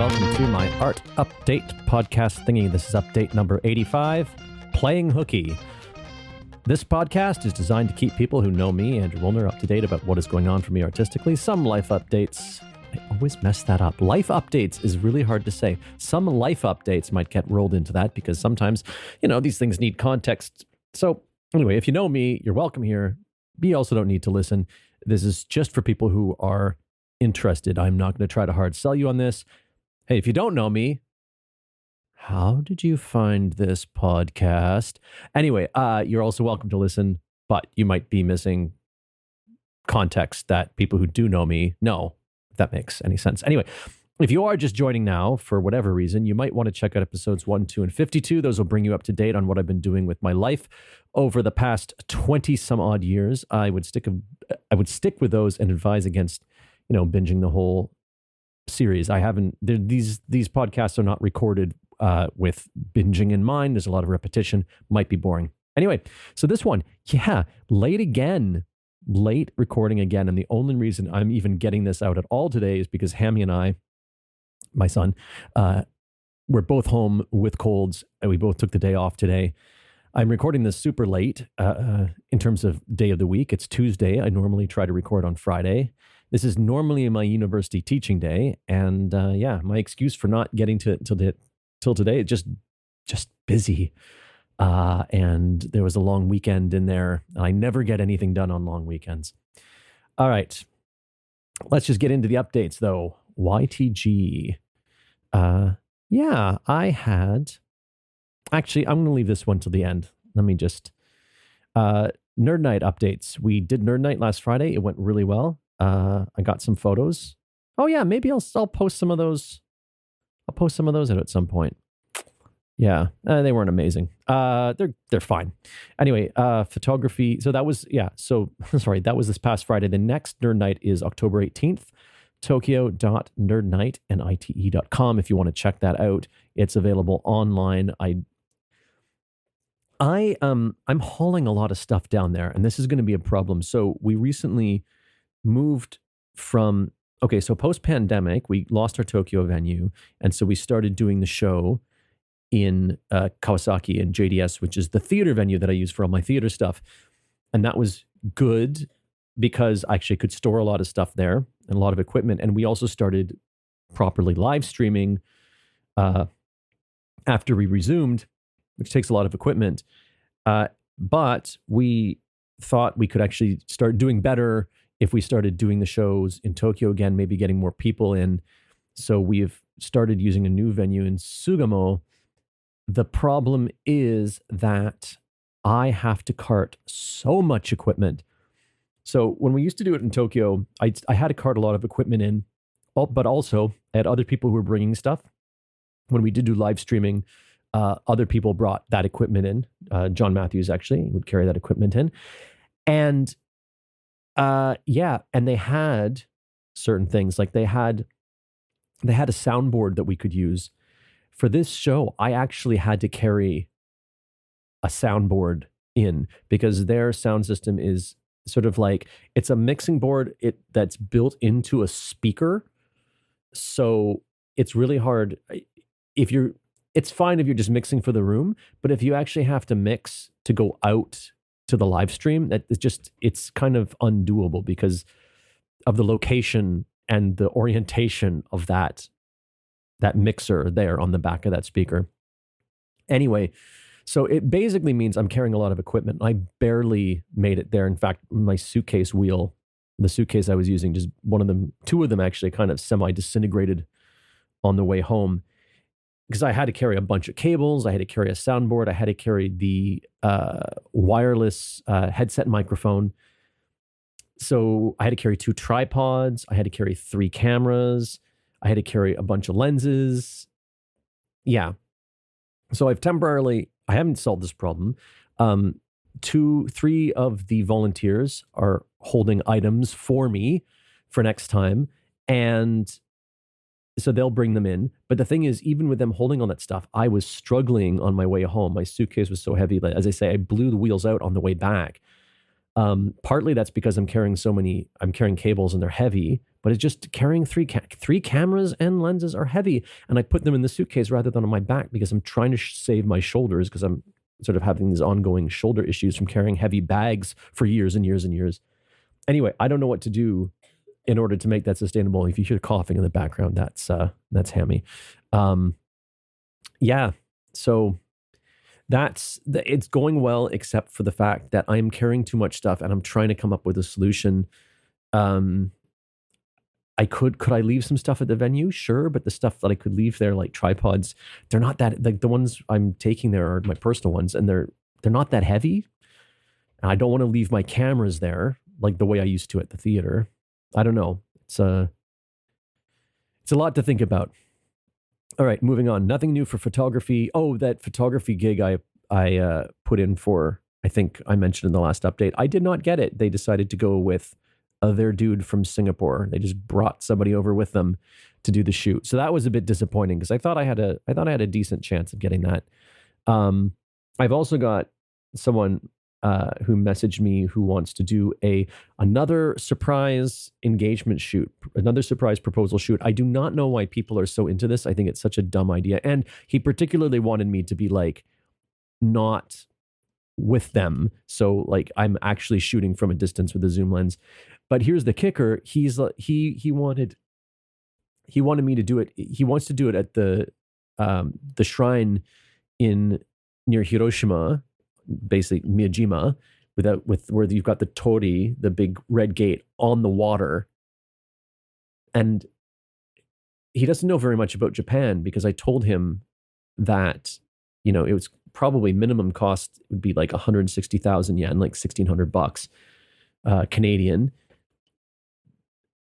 welcome to my art update podcast thingy. This is update number 85, Playing Hooky. This podcast is designed to keep people who know me, Andrew Woolner, up to date about what is going on for me artistically. Some life updates. I always mess that up. Life updates is really hard to say. Some life updates might get rolled into that because sometimes, these things need context. So anyway, if you know me, you're welcome here. But you also don't need to listen. This is just for people who are interested. I'm not going to try to hard sell you on this. Hey, if you don't know me, how did you find this podcast? Anyway, you're also welcome to listen, but you might be missing context that people who do know me know, if that makes any sense. Anyway, if you are just joining now for whatever reason, you might want to check out episodes 1, 2, and 52. Those will bring you up to date on what I've been doing with my life over the past 20 some odd years. I would stick with those and advise against binging the whole series. These podcasts are not recorded with binging in mind. There's a lot of repetition, might be boring. Anyway, so this one, late recording again. And the only reason I'm even getting this out at all today is because Hammy and I, my son, we're both home with colds and we both took the day off today. I'm recording this super late in terms of day of the week. It's Tuesday. I normally try to record on Friday. This is normally my university teaching day. And my excuse for not getting to till today, just busy. And there was a long weekend in there. I never get anything done on long weekends. All right. Let's just get into the updates though. YTG. Actually, I'm going to leave this one till the end. Let me just, Nerd Night updates. We did Nerd Night last Friday. It went really well. I got some photos. Oh yeah, maybe I'll post some of those. I'll post some of those out at some point. Yeah, they weren't amazing. They're fine. Anyway, photography. So that was, sorry, that was this past Friday. The next Nerd Night is October 18th. Tokyo.nerdnight.ite.com if you want to check that out. It's available online. I'm hauling a lot of stuff down there, and this is going to be a problem. So we recently moved from, so post-pandemic, we lost our Tokyo venue, and so we started doing the show in Kawasaki and JDS, which is the theater venue that I use for all my theater stuff. And that was good because I actually could store a lot of stuff there and a lot of equipment. And we also started properly live streaming after we resumed, which takes a lot of equipment. But we thought we could actually start doing better if we started doing the shows in Tokyo again, maybe getting more people in. So we've started using a new venue in Sugamo. The problem is that I have to cart so much equipment. So when we used to do it in Tokyo, I had to cart a lot of equipment in, but also I had other people who were bringing stuff. When we did do live streaming, other people brought that equipment in. John Matthews actually would carry that equipment in. And and they had certain things, like they had a soundboard that we could use. For this show, I actually had to carry a soundboard in because their sound system is sort of like, it's a mixing board that's built into a speaker. So it's really hard. It's fine if you're just mixing for the room, but if you actually have to mix to go out to the live stream, it's kind of undoable because of the location and the orientation of that mixer there on the back of that speaker. Anyway, so it basically means I'm carrying a lot of equipment. I barely made it there. In fact, my suitcase wheel, the suitcase I was using, just two of them actually kind of semi-disintegrated on the way home because I had to carry a bunch of cables. I had to carry a soundboard. I had to carry the wireless headset microphone. So I had to carry 2 tripods. I had to carry 3 cameras. I had to carry a bunch of lenses. Yeah. So I haven't solved this problem. 3 of the volunteers are holding items for me for next time. And so they'll bring them in. But the thing is, even with them holding all that stuff, I was struggling on my way home. My suitcase was so heavy. As I say, I blew the wheels out on the way back. Partly that's because I'm carrying cables and they're heavy, but it's just carrying three cameras and lenses are heavy. And I put them in the suitcase rather than on my back because I'm trying to save my shoulders because I'm sort of having these ongoing shoulder issues from carrying heavy bags for years and years and years. Anyway, I don't know what to do in order to make that sustainable. If you hear coughing in the background, that's Hammy. Yeah. So it's going well, except for the fact that I'm carrying too much stuff and I'm trying to come up with a solution. Could I leave some stuff at the venue? Sure. But the stuff that I could leave there, like tripods, they're not that, like the ones I'm taking there are my personal ones and they're not that heavy. And I don't want to leave my cameras there like the way I used to at the theater. I don't know. It's a lot to think about. All right, moving on. Nothing new for photography. Oh, that photography gig I put in for, I think I mentioned in the last update. I did not get it. They decided to go with their dude from Singapore. They just brought somebody over with them to do the shoot. So that was a bit disappointing because I thought I had a decent chance of getting that. I've also got someone who messaged me who wants to do another surprise engagement shoot, another surprise proposal shoot. I do not know why people are so into this. I think it's such a dumb idea. And he particularly wanted me to be like, not with them. So like I'm actually shooting from a distance with a zoom lens. But here's the kicker. He wanted me to do it. He wants to do it at the shrine near Hiroshima, basically Miyajima, with where you've got the torii, the big red gate on the water. And he doesn't know very much about Japan because I told him that, it was probably minimum cost would be like 160,000 yen, like $1,600 Canadian.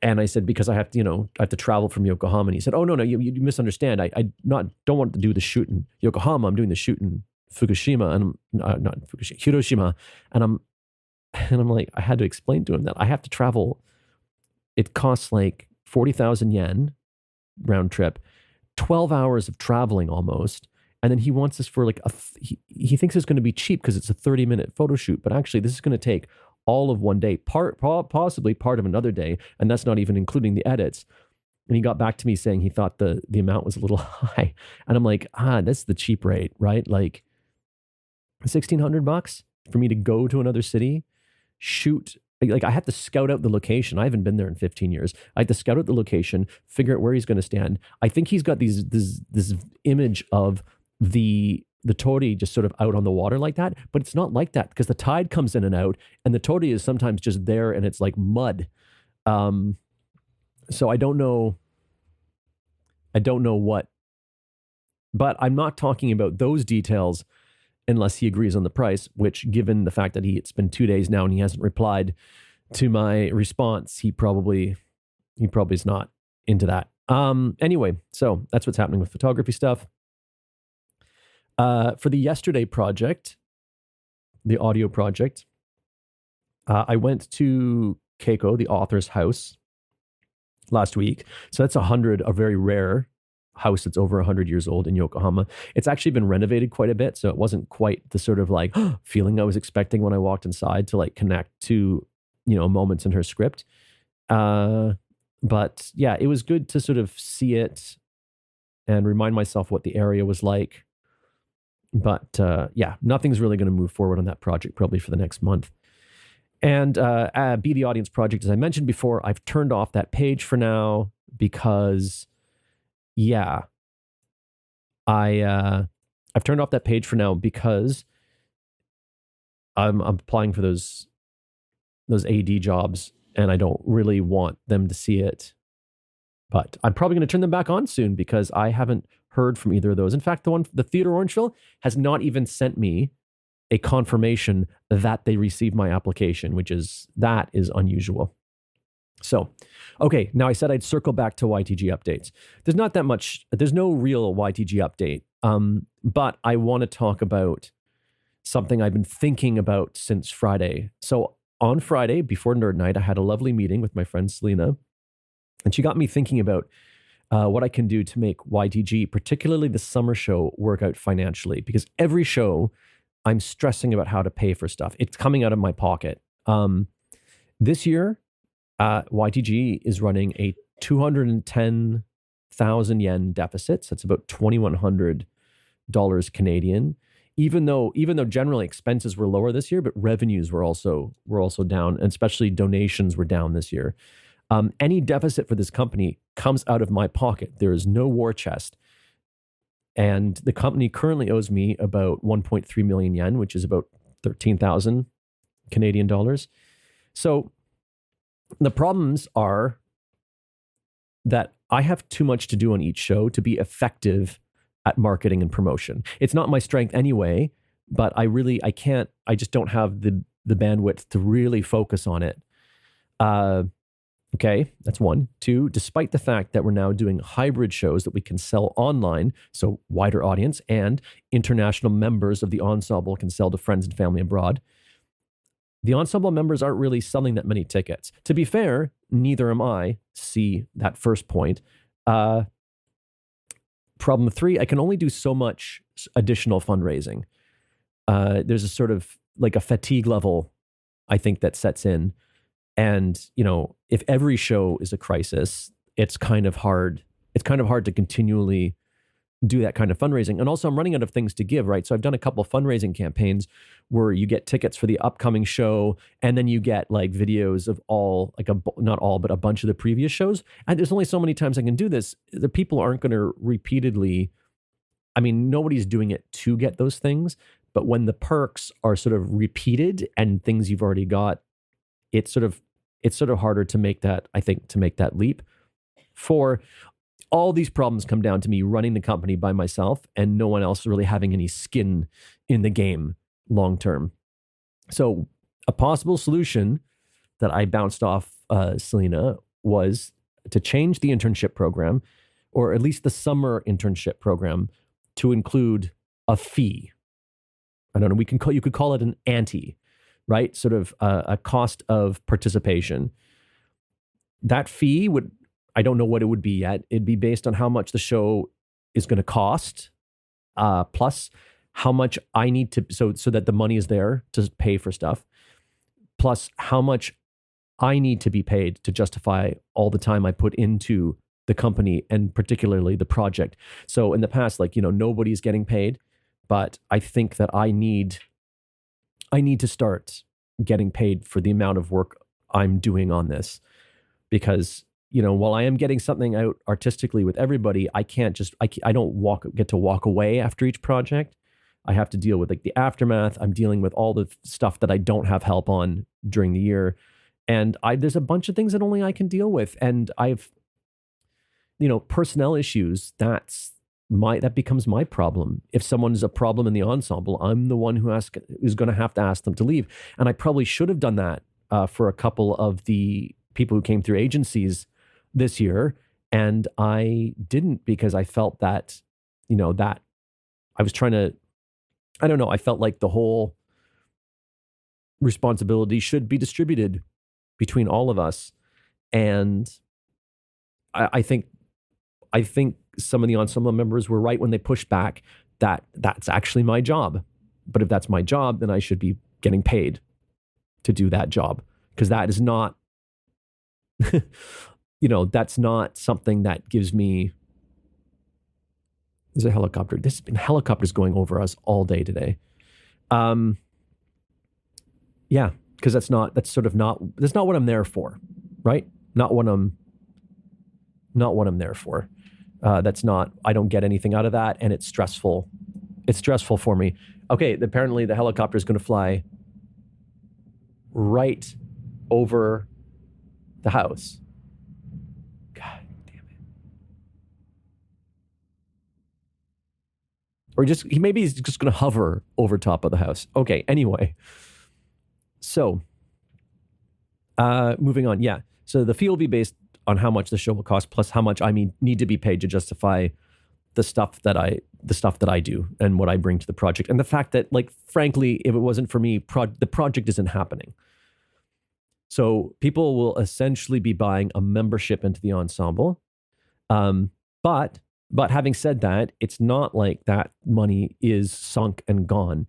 And I said, because I have to travel from Yokohama. And he said, oh, no, you misunderstand. I don't want to do the shoot in Yokohama. I'm doing the shoot in Fukushima and not Fukushima, Hiroshima. And I'm like, I had to explain to him that I have to travel. It costs like 40,000 yen round trip, 12 hours of traveling almost. And then he wants this for like he thinks it's going to be cheap because it's a 30-minute photo shoot, but actually this is going to take all of one day, possibly part of another day, and that's not even including the edits. And he got back to me saying he thought the amount was a little high, and I'm like, that's the cheap rate, right? Like $1,600 for me to go to another city, shoot. Like I have to scout out the location. I haven't been there in 15 years. I have to scout out the location, figure out where he's going to stand. I think he's got this image of the torii just sort of out on the water like that, but it's not like that because the tide comes in and out and the torii is sometimes just there and it's like mud. So I don't know what, but I'm not talking about those details unless he agrees on the price, which given the fact that it's been 2 days now and he hasn't replied to my response, he probably is not into that. Anyway, so that's what's happening with photography stuff. For the yesterday project, the audio project, I went to Keiko, the author's house, last week. So that's a very rare house that's over 100 years old in Yokohama. It's actually been renovated quite a bit, so it wasn't quite the sort of like feeling I was expecting when I walked inside to like connect to, moments in her script. But yeah, it was good to sort of see it and remind myself what the area was like. But yeah, nothing's really going to move forward on that project probably for the next month. And Be the Audience project, as I mentioned before, I've turned off that page for now because, yeah, I've turned off that page for now because I'm applying for those AD jobs and I don't really want them to see it. But I'm probably going to turn them back on soon because I haven't heard from either of those. In fact, the Theater Orangeville has not even sent me a confirmation that they received my application, which is unusual. So, okay, now I said I'd circle back to YTG updates. There's not that much, there's no real YTG update, but I want to talk about something I've been thinking about since Friday. So on Friday, before Nerd Night, I had a lovely meeting with my friend Selena, and she got me thinking about what I can do to make YTG, particularly the summer show, work out financially. Because every show, I'm stressing about how to pay for stuff. It's coming out of my pocket. This year, YTG is running a 210,000 yen deficit. So that's about $2,100 Canadian. Even though generally expenses were lower this year, but revenues were also down, and especially donations were down this year. Any deficit for this company comes out of my pocket. There is no war chest. And the company currently owes me about 1.3 million yen, which is about 13,000 Canadian dollars. So the problems are that I have too much to do on each show to be effective at marketing and promotion. It's not my strength anyway, but I just don't have the bandwidth to really focus on it. Okay, that's one. Two, despite the fact that we're now doing hybrid shows that we can sell online, so wider audience, and international members of the ensemble can sell to friends and family abroad, the ensemble members aren't really selling that many tickets. To be fair, neither am I. See that first point. Problem three, I can only do so much additional fundraising. There's a sort of like a fatigue level, I think, that sets in. And, if every show is a crisis, it's kind of hard. It's kind of hard to continually do that kind of fundraising. And also I'm running out of things to give, right? So I've done a couple of fundraising campaigns where you get tickets for the upcoming show, and then you get like videos of not all, but a bunch of the previous shows. And there's only so many times I can do this. The people aren't going to repeatedly, nobody's doing it to get those things, but when the perks are sort of repeated and things you've already got, it's sort of harder to make that, I think, to make that leap. For all these problems come down to me running the company by myself and no one else really having any skin in the game long term. So a possible solution that I bounced off Selena was to change the internship program, or at least the summer internship program, to include a fee. I don't know, you could call it an ante, right? Sort of a cost of participation. That fee I don't know what it would be yet. It'd be based on how much the show is going to cost, plus how much I need to, so that the money is there to pay for stuff, plus how much I need to be paid to justify all the time I put into the company and particularly the project. So in the past, nobody's getting paid, but I think that I need to start getting paid for the amount of work I'm doing on this, because while I am getting something out artistically with everybody, I don't get to walk away after each project. I have to deal with the aftermath. I'm dealing with all the stuff that I don't have help on during the year. And there's a bunch of things that only I can deal with. And I've, personnel issues, that becomes my problem. If someone's a problem in the ensemble, I'm the one who's going to have to ask them to leave. And I probably should have done that for a couple of the people who came through agencies this year, and I didn't, because I felt that, that I was trying to, I don't know, I felt like the whole responsibility should be distributed between all of us. And I think some of the ensemble members were right when they pushed back that that's actually my job. But if that's my job, then I should be getting paid to do that job, because that is not that's not something that gives me. There's a helicopter. There's been helicopters going over us all day today. Yeah, because that's not what I'm there for, right? Not what I'm there for. I don't get anything out of that, and it's stressful. It's stressful for me. Okay, apparently the helicopter is going to fly right over the house. God damn it. Or maybe he's just going to hover over top of the house. Okay, anyway. So, moving on. Yeah. So the fee will be based on how much the show will cost, plus how much I need to be paid to justify the stuff that I do and what I bring to the project. And the fact that, frankly, if it wasn't for me, the project isn't happening. So people will essentially be buying a membership into the ensemble. But having said that, it's not like that money is sunk and gone.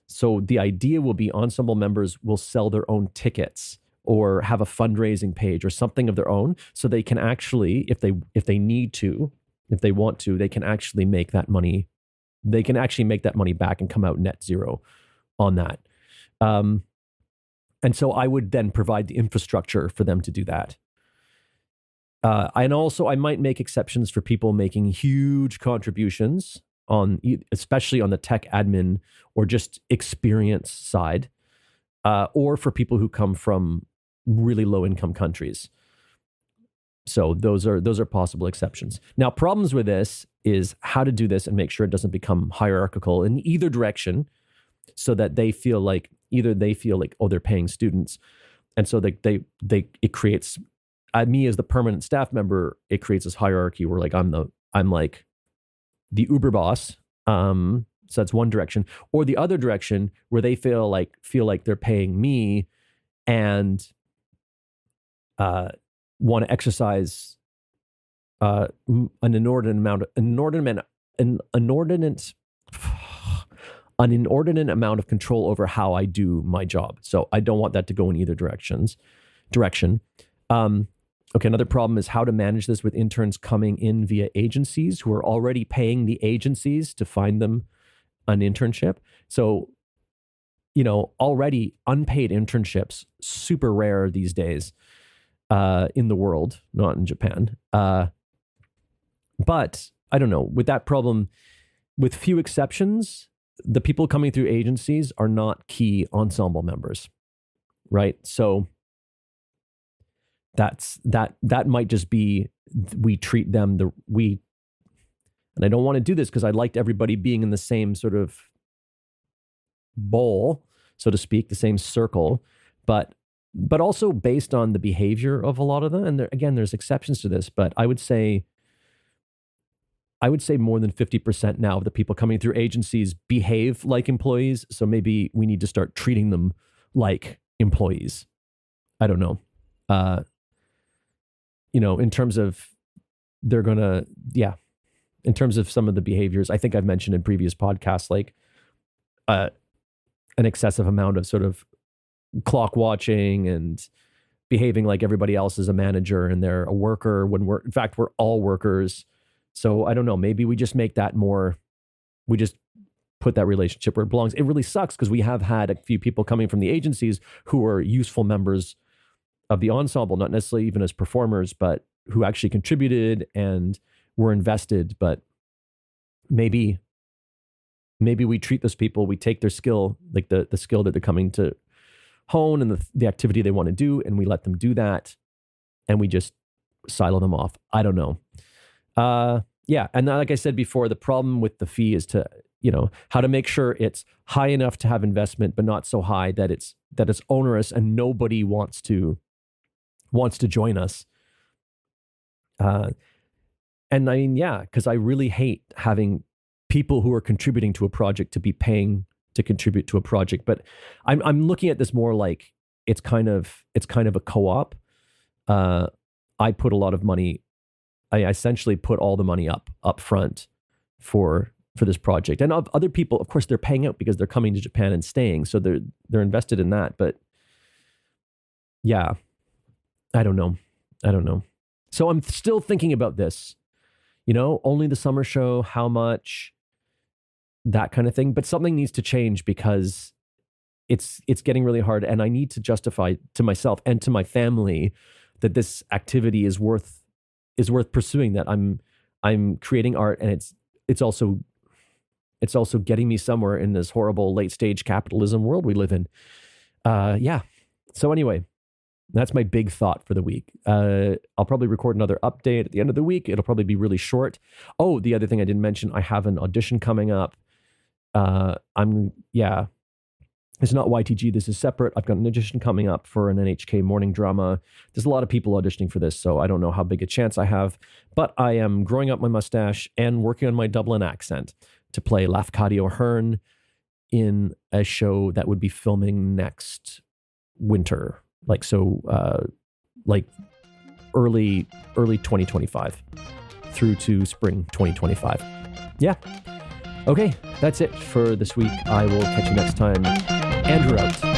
So the idea will be ensemble members will sell their own tickets or have a fundraising page or something of their own, so they can actually, if they need to, if they want to, they can actually make that money. They can actually make that money back and come out net zero on that. And so I would then provide the infrastructure for them to do that. And also, I might make exceptions for people making huge contributions especially on the tech admin or just experience side, or for people who come from really low income countries. So those are possible exceptions. Now, problems with this is how to do this and make sure it doesn't become hierarchical in either direction, so that they feel like oh, they're paying students, and so it creates me as the permanent staff member. It creates this hierarchy where like I'm like the Uber boss. So that's one direction, or the other direction where they feel like they're paying me and want to exercise an inordinate amount of control over how I do my job. So I don't want that to go in either direction. Okay, another problem is how to manage this with interns coming in via agencies who are already paying the agencies to find them an internship. So, already unpaid internships, super rare these days in the world, not in Japan. But I don't know, with that problem, with few exceptions, the people coming through agencies are not key ensemble members, right? So that might just be, we treat them and I don't want to do this because I liked everybody being in the same sort of bowl, so to speak, the same circle, but also based on the behavior of a lot of them. And there's exceptions to this, but I would say more than 50% now of the people coming through agencies behave like employees. So maybe we need to start treating them like employees. I don't know. In terms of in terms of some of the behaviors, I think I've mentioned in previous podcasts, like an excessive amount of sort of clock watching and behaving like everybody else is a manager and they're a worker when we're all workers. So I don't know, maybe we just make that we just put that relationship where it belongs. It really sucks because we have had a few people coming from the agencies who are useful members of the ensemble, not necessarily even as performers, but who actually contributed and were invested. But maybe we treat those people, we take their skill, like the skill that they're coming to hone and the activity they want to do, and we let them do that, and we just silo them off. I don't know. And like I said before, the problem with the fee is to, how to make sure it's high enough to have investment, but not so high that it's onerous and nobody wants to join us. And I mean, because I really hate having people who are contributing to a project to be paying to contribute to a project. But I'm looking at this more like it's kind of a co-op. I put a lot of money. I essentially put all the money up front for this project. And other people, of course, they're paying out because they're coming to Japan and staying, so they're invested in that. But yeah, I don't know. So I'm still thinking about this. Only the summer show, how much, that kind of thing. But something needs to change because it's getting really hard, and I need to justify to myself and to my family that this activity is worth pursuing. That I'm creating art, and it's also getting me somewhere in this horrible late stage capitalism world we live in. So anyway, that's my big thought for the week. I'll probably record another update at the end of the week. It'll probably be really short. Oh, the other thing I didn't mention, I have an audition coming up. It's not YTG. This is separate. I've got an audition coming up for an NHK morning drama. There's a lot of people auditioning for this, so I don't know how big a chance I have, but I am growing up my mustache and working on my Dublin accent to play Lafcadio O'Hearn in a show that would be filming next winter. Early 2025 through to spring 2025. Yeah. Okay, that's it for this week. I will catch you next time. Andrew out.